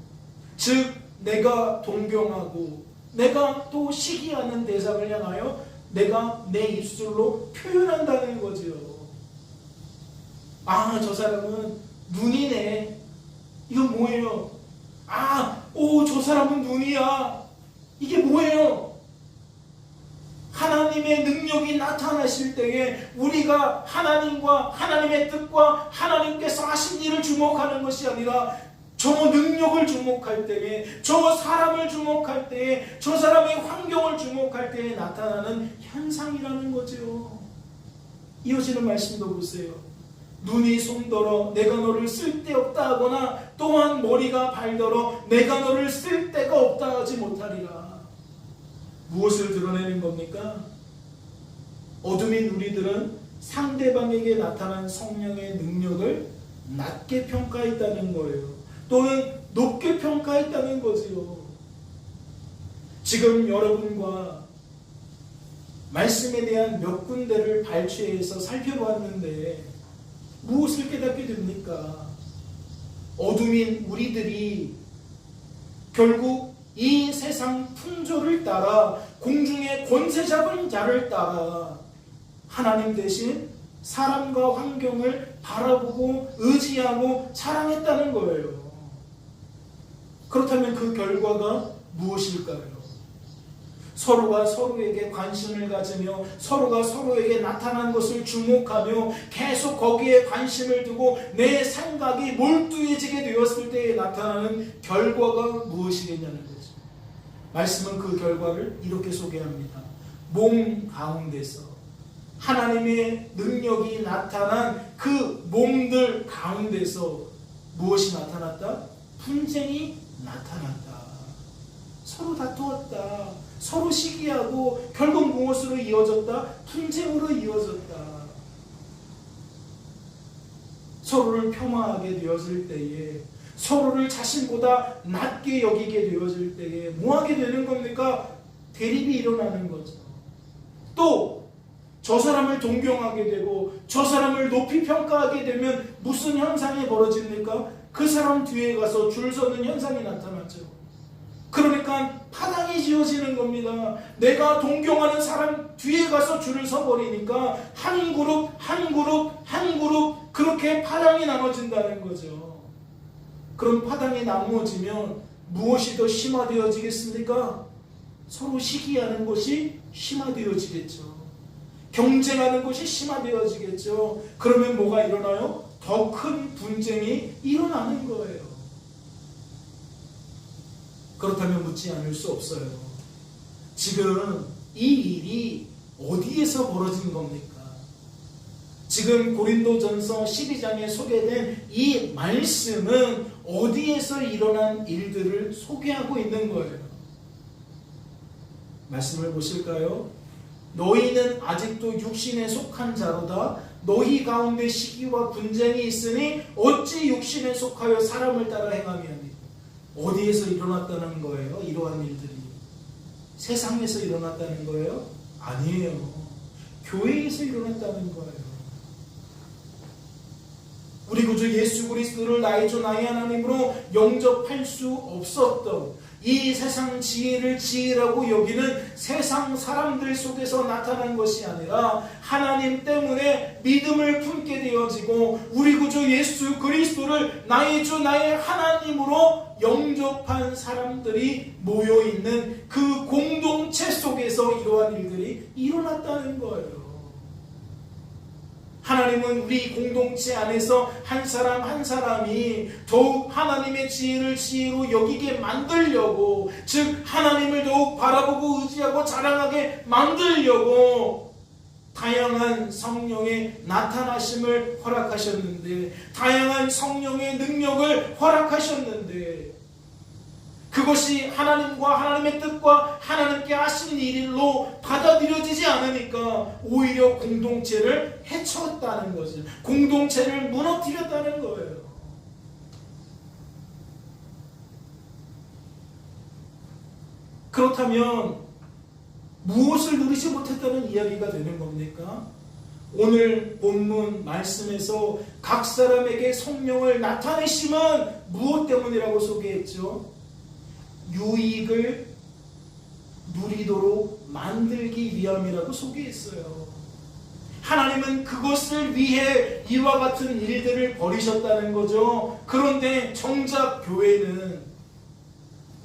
S1: 즉 내가 동경하고 내가 또 시기하는 대상을 향하여 내가 내 입술로 표현한다는 거죠. 아, 저 사람은 눈이네. 이거 뭐예요? 아, 오, 저 사람은 눈이야. 이게 뭐예요? 하나님의 능력이 나타나실 때에 우리가 하나님과 하나님의 뜻과 하나님께서 하신 일을 주목하는 것이 아니라 저 능력을 주목할 때에, 저 사람을 주목할 때에, 저 사람의 환경을 주목할 때에 나타나는 현상이라는 거죠. 이어지는 말씀도 보세요. 눈이 손더러 내가 너를 쓸데없다 하거나 또한 머리가 발더러 내가 너를 쓸데가 없다 하지 못하리라. 무엇을 드러내는 겁니까? 어둠인 우리들은 상대방에게 나타난 성령의 능력을 낮게 평가했다는 거예요. 또는 높게 평가했다는 거지요. 지금 여러분과 말씀에 대한 몇 군데를 발췌해서 살펴봤는데 무엇을 깨닫게 됩니까? 어둠인 우리들이 결국 이 세상 풍조를 따라 공중의 권세 잡은 자를 따라 하나님 대신 사람과 환경을 바라보고 의지하고 사랑했다는 거예요. 그렇다면 그 결과가 무엇일까요? 서로가 서로에게 관심을 가지며 서로가 서로에게 나타난 것을 주목하며 계속 거기에 관심을 두고 내 생각이 몰두해지게 되었을 때에 나타나는 결과가 무엇이겠냐는 거죠. 말씀은 그 결과를 이렇게 소개합니다. 몸 가운데서 하나님의 능력이 나타난 그 몸들 가운데서 무엇이 나타났다? 분쟁이 나타났다. 서로 다투었다. 서로 시기하고 결국 무엇으로 이어졌다? 분쟁으로 이어졌다. 서로를 폄하하게 되었을 때에, 서로를 자신보다 낮게 여기게 되어질 때에 뭐하게 되는 겁니까? 대립이 일어나는 거죠. 또 저 사람을 동경하게 되고 저 사람을 높이 평가하게 되면 무슨 현상이 벌어집니까? 그 사람 뒤에 가서 줄 서는 현상이 나타났죠. 그러니까 파당이 지어지는 겁니다. 내가 동경하는 사람 뒤에 가서 줄을 서버리니까 한 그룹 한 그룹 한 그룹 그렇게 파당이 나눠진다는 거죠. 그럼 파당이 나누어지면 무엇이 더 심화되어지겠습니까? 서로 시기하는 것이 심화되어지겠죠. 경쟁하는 것이 심화되어지겠죠. 그러면 뭐가 일어나요? 더 큰 분쟁이 일어나는 거예요. 그렇다면 묻지 않을 수 없어요. 지금 이 일이 어디에서 벌어진 겁니까? 지금 고린도전서 12장에 소개된 이 말씀은 어디에서 일어난 일들을 소개하고 있는 거예요. 말씀을 보실까요? 너희는 아직도 육신에 속한 자로다. 너희 가운데 시기와 분쟁이 있으니 어찌 육신에 속하여 사람을 따라 행하며 하니. 어디에서 일어났다는 거예요? 이러한 일들이 세상에서 일어났다는 거예요? 아니에요. 교회에서 일어났다는 거예요. 우리 구주 예수 그리스도를 나의 주 나의 하나님으로 영접할 수 없었던 이 세상 지혜를 지혜라고 여기는 세상 사람들 속에서 나타난 것이 아니라 하나님 때문에 믿음을 품게 되어지고 우리 구주 예수 그리스도를 나의 주 나의 하나님으로 영접한 사람들이 모여있는 그 공동체 속에서 이러한 일들이 일어났다는 거예요. 하나님은 우리 공동체 안에서 한 사람 한 사람이 더욱 하나님의 지혜를 지혜로 여기게 만들려고, 즉 하나님을 더욱 바라보고 의지하고 자랑하게 만들려고 다양한 성령의 나타나심을 허락하셨는데, 다양한 성령의 능력을 허락하셨는데, 그것이 하나님과 하나님의 뜻과 하나님께 하신 일로 받아들여지지 않으니까 오히려 공동체를 해쳤다는 거죠. 공동체를 무너뜨렸다는 거예요. 그렇다면 무엇을 누리지 못했다는 이야기가 되는 겁니까? 오늘 본문 말씀에서 각 사람에게 성령을 나타내심은 무엇 때문이라고 소개했죠? 유익을 누리도록 만들기 위함이라고 소개했어요. 하나님은 그것을 위해 이와 같은 일들을 벌이셨다는 거죠. 그런데 정작 교회는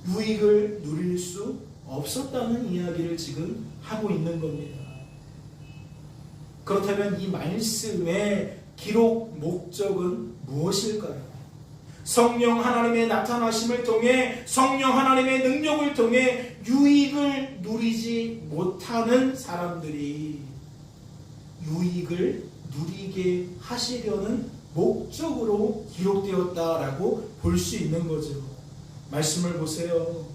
S1: 유익을 누릴 수 없었다는 이야기를 지금 하고 있는 겁니다. 그렇다면 이 말씀의 기록 목적은 무엇일까요? 성령 하나님의 나타나심을 통해, 성령 하나님의 능력을 통해 유익을 누리지 못하는 사람들이 유익을 누리게 하시려는 목적으로 기록되었다라고 볼 수 있는 거죠. 말씀을 보세요.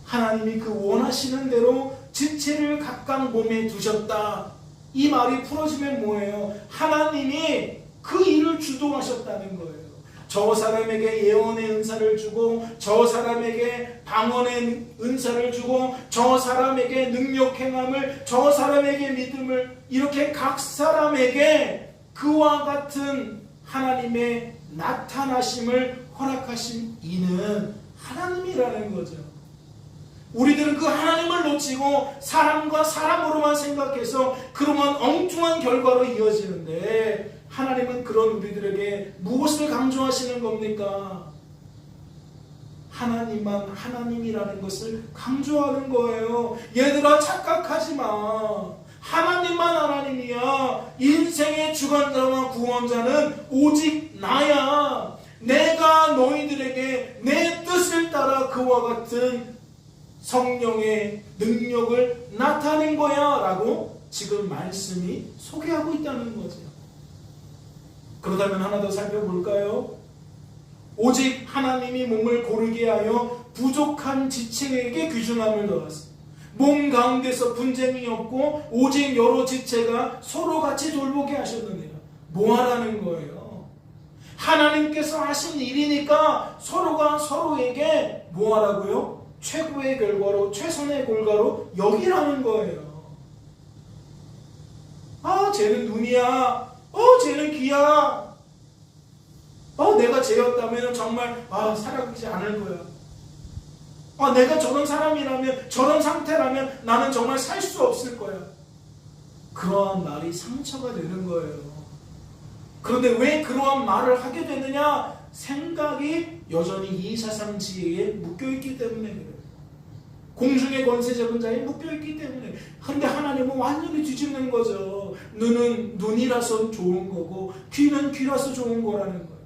S1: 하나님이 그 원하시는 대로 지체를 각각 몸에 두셨다. 이 말이 풀어지면 뭐예요? 하나님이 그 일을 주도하셨다는 거예요. 저 사람에게 예언의 은사를 주고, 저 사람에게 방언의 은사를 주고, 저 사람에게 능력 행함을, 저 사람에게 믿음을, 이렇게 각 사람에게 그와 같은 하나님의 나타나심을 허락하신 이는 하나님이라는 거죠. 우리들은 그 하나님을 놓치고 사람과 사람으로만 생각해서 그러면 엉뚱한 결과로 이어지는데, 하나님은 그런 우리들에게 무엇을 강조하시는 겁니까? 하나님만 하나님이라는 것을 강조하는 거예요. 얘들아, 착각하지 마. 하나님만 하나님이야. 인생의 주관자와 구원자는 오직 나야. 내가 너희들에게 내 뜻을 따라 그와 같은 성령의 능력을 나타낸 거야 라고 지금 말씀이 소개하고 있다는 거죠. 그렇다면 하나 더 살펴볼까요? 오직 하나님이 몸을 고르게 하여 부족한 지체에게 귀중함을 더하사 몸 가운데서 분쟁이 없고 오직 여러 지체가 서로 같이 돌보게 하셨느니라. 뭐 하라는 거예요? 하나님께서 하신 일이니까 서로가 서로에게 뭐 하라고요? 최고의 결과로, 최선의 결과로 여기라는 거예요. 아, 쟤는 눈이야. 쟤는 귀야. 내가 쟤였다면 정말 살아가지 않을 거야. 내가 저런 사람이라면, 저런 상태라면 나는 정말 살 수 없을 거야. 그러한 말이 상처가 되는 거예요. 그런데 왜 그러한 말을 하게 되느냐? 생각이 여전히 이 세상 지혜에 묶여있기 때문에 그래요. 공중의 권세 잡은 자에 묶여있기 때문에. 그런데 하나님은 완전히 뒤집는 거죠. 눈은 눈이라서 좋은 거고 귀는 귀라서 좋은 거라는 거예요.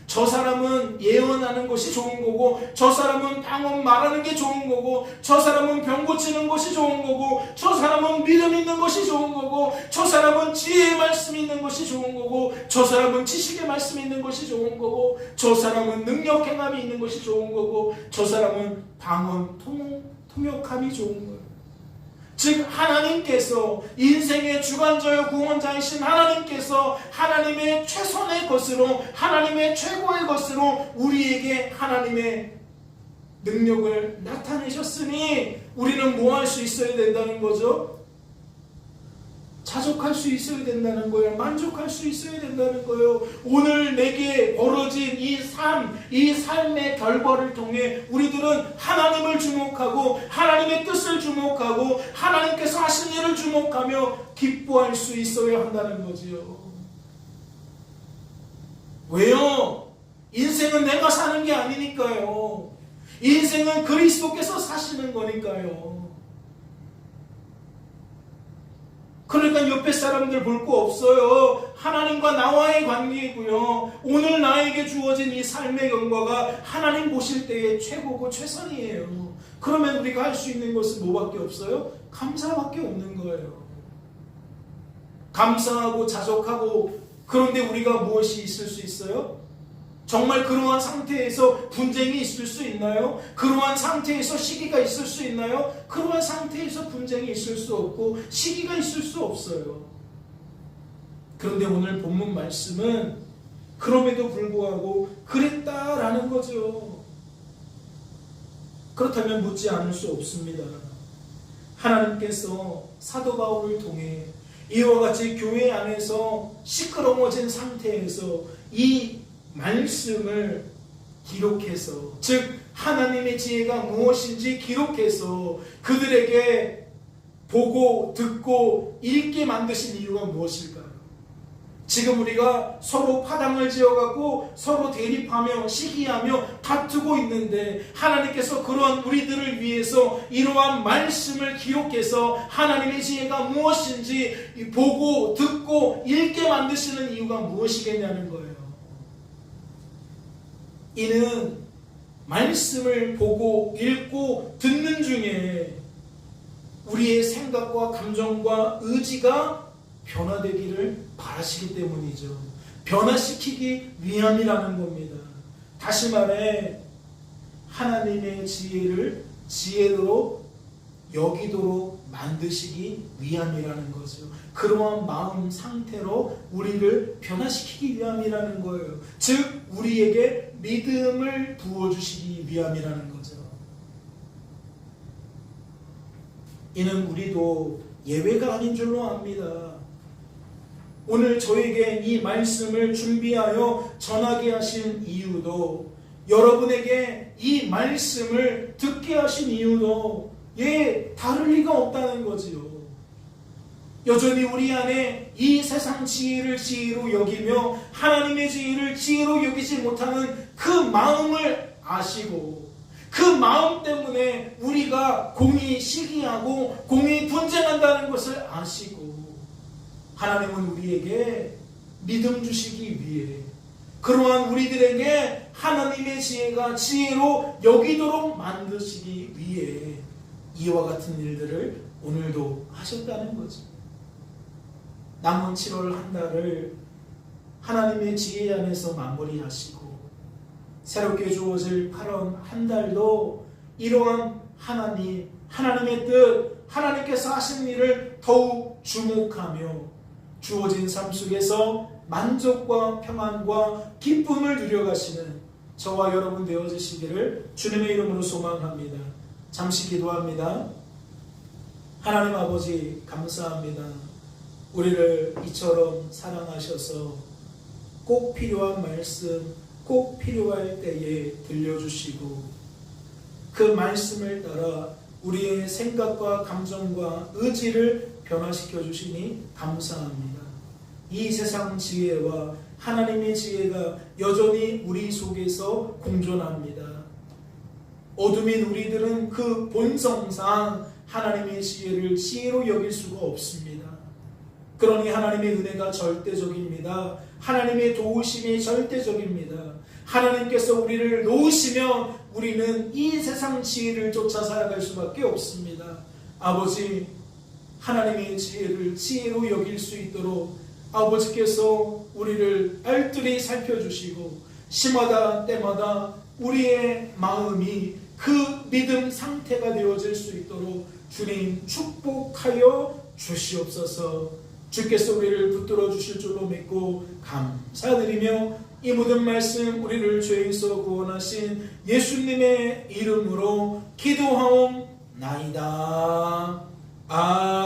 S1: 저 사람은 예언하는 것이 좋은 거고, 저 사람은 방언 말하는 게 좋은 거고, 저 사람은 병 고치는 것이 좋은 거고, 저 사람은 믿음 있는 것이 좋은 거고, 저 사람은 지혜의 말씀 있는 것이 좋은 거고, 저 사람은 지식의 말씀 있는 것이 좋은 거고, 저 사람은 능력 행함이 있는 것이 좋은 거고, 저 사람은 방언 통역함이 좋은 거예요. 즉 하나님께서, 인생의 주관자여 구원자이신 하나님께서 하나님의 최선의 것으로, 하나님의 최고의 것으로 우리에게 하나님의 능력을 나타내셨으니 우리는 뭐 할 수 있어야 된다는 거죠? 자족할 수 있어야 된다는 거예요. 만족할 수 있어야 된다는 거예요. 오늘 내게 벌어진 이 삶의 결과를 통해 우리들은 하나님을 주목하고 하나님의 뜻을 주목하고 하나님께서 하신 일을 주목하며 기뻐할 수 있어야 한다는 거지요. 왜요? 인생은 내가 사는 게 아니니까요. 인생은 그리스도께서 사시는 거니까요. 그러니까 옆에 사람들 볼 거 없어요. 하나님과 나와의 관계이고요. 오늘 나에게 주어진 이 삶의 경과가 하나님 보실 때의 최고고 최선이에요. 그러면 우리가 할 수 있는 것은 뭐밖에 없어요? 감사밖에 없는 거예요. 감사하고 자족하고. 그런데 우리가 무엇이 있을 수 있어요? 정말 그러한 상태에서 분쟁이 있을 수 있나요? 그러한 상태에서 시기가 있을 수 있나요? 그러한 상태에서 분쟁이 있을 수 없고 시기가 있을 수 없어요. 그런데 오늘 본문 말씀은 그럼에도 불구하고 그랬다라는 거죠. 그렇다면 묻지 않을 수 없습니다. 하나님께서 사도 바울을 통해 이와 같이 교회 안에서 시끄러워진 상태에서 이 말씀을 기록해서, 즉 하나님의 지혜가 무엇인지 기록해서 그들에게 보고 듣고 읽게 만드신 이유가 무엇일까요? 지금 우리가 서로 파당을 지어갖고 서로 대립하며 시기하며 다투고 있는데 하나님께서 그러한 우리들을 위해서 이러한 말씀을 기록해서 하나님의 지혜가 무엇인지 보고 듣고 읽게 만드시는 이유가 무엇이겠냐는 거예요. 이는 말씀을 보고 읽고 듣는 중에 우리의 생각과 감정과 의지가 변화되기를 바라시기 때문이죠. 변화시키기 위함이라는 겁니다. 다시 말해 하나님의 지혜를 지혜로 여기도록 만드시기 위함이라는 거죠. 그러한 마음 상태로 우리를 변화시키기 위함이라는 거예요. 즉 우리에게 믿음을 부어주시기 위함이라는 거죠. 이는 우리도 예외가 아닌 줄로 압니다. 오늘 저에게 이 말씀을 준비하여 전하게 하신 이유도, 여러분에게 이 말씀을 듣게 하신 이유도 다를 리가 없다는 거지요. 여전히 우리 안에 이 세상 지혜를 지혜로 여기며 하나님의 지혜를 지혜로 여기지 못하는 그 마음을 아시고, 그 마음 때문에 우리가 공히 시기하고 공히 분쟁한다는 것을 아시고, 하나님은 우리에게 믿음 주시기 위해 그러한 우리들에게 하나님의 지혜가 지혜로 여기도록 만드시기 위해 이와 같은 일들을 오늘도 하셨다는 거죠. 남은 7월 한 달을 하나님의 지혜 안에서 마무리하시고 새롭게 주어질 8월 한 달도 이러한 하나님의 뜻, 하나님께서 하신 일을 더욱 주목하며 주어진 삶 속에서 만족과 평안과 기쁨을 누려가시는 저와 여러분 되어주시기를 주님의 이름으로 소망합니다. 잠시 기도합니다. 하나님 아버지 감사합니다. 우리를 이처럼 사랑하셔서 꼭 필요한 말씀, 꼭 필요할 때에 들려주시고 그 말씀을 따라 우리의 생각과 감정과 의지를 변화시켜 주시니 감사합니다. 이 세상 지혜와 하나님의 지혜가 여전히 우리 속에서 공존합니다. 어둠인 우리들은 그 본성상 하나님의 지혜를 지혜로 여길 수가 없습니다. 그러니 하나님의 은혜가 절대적입니다. 하나님의 도우심이 절대적입니다. 하나님께서 우리를 놓으시면 우리는 이 세상 지혜를 쫓아 살아갈 수밖에 없습니다. 아버지, 하나님의 지혜를 지혜로 여길 수 있도록 아버지께서 우리를 알뜰히 살펴주시고 시마다 때마다 우리의 마음이 그 믿음 상태가 되어질 수 있도록 주님 축복하여 주시옵소서. 주께서 우리를 붙들어 주실 줄로 믿고 감사드리며 이 모든 말씀 우리를 죄에서 구원하신 예수님의 이름으로 기도하옵나이다. 아멘.